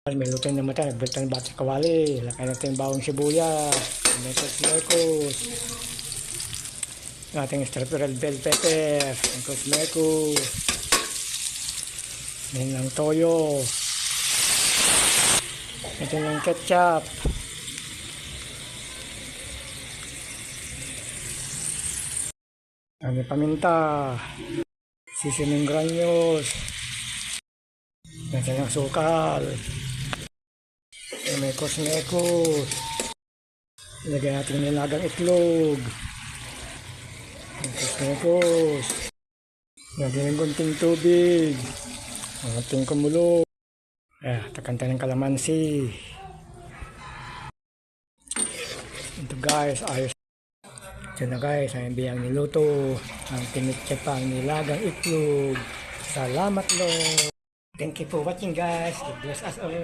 May luto na naman tayo. Nagbalik ng bata kawali. Lakay natin yung bawang sibuyas. Mekos. Yung ating structural bell pepper. Mekos. Yan ang toyo. Ito yung ketchup. Ang paminta. Seasoning granules. Ito yung sukal. Mekos. Ilagay natin yung nilagang itlog. Mekos. Lagyan ng konting tubig. Konting kumulo. Takan tayo ng kalamansi. Ito guys, ayos. Ito na guys, ang biyang niluto. Ang tinitsa pa ang nilagang itlog. Salamat Lord. Thank you for watching guys. God bless us all.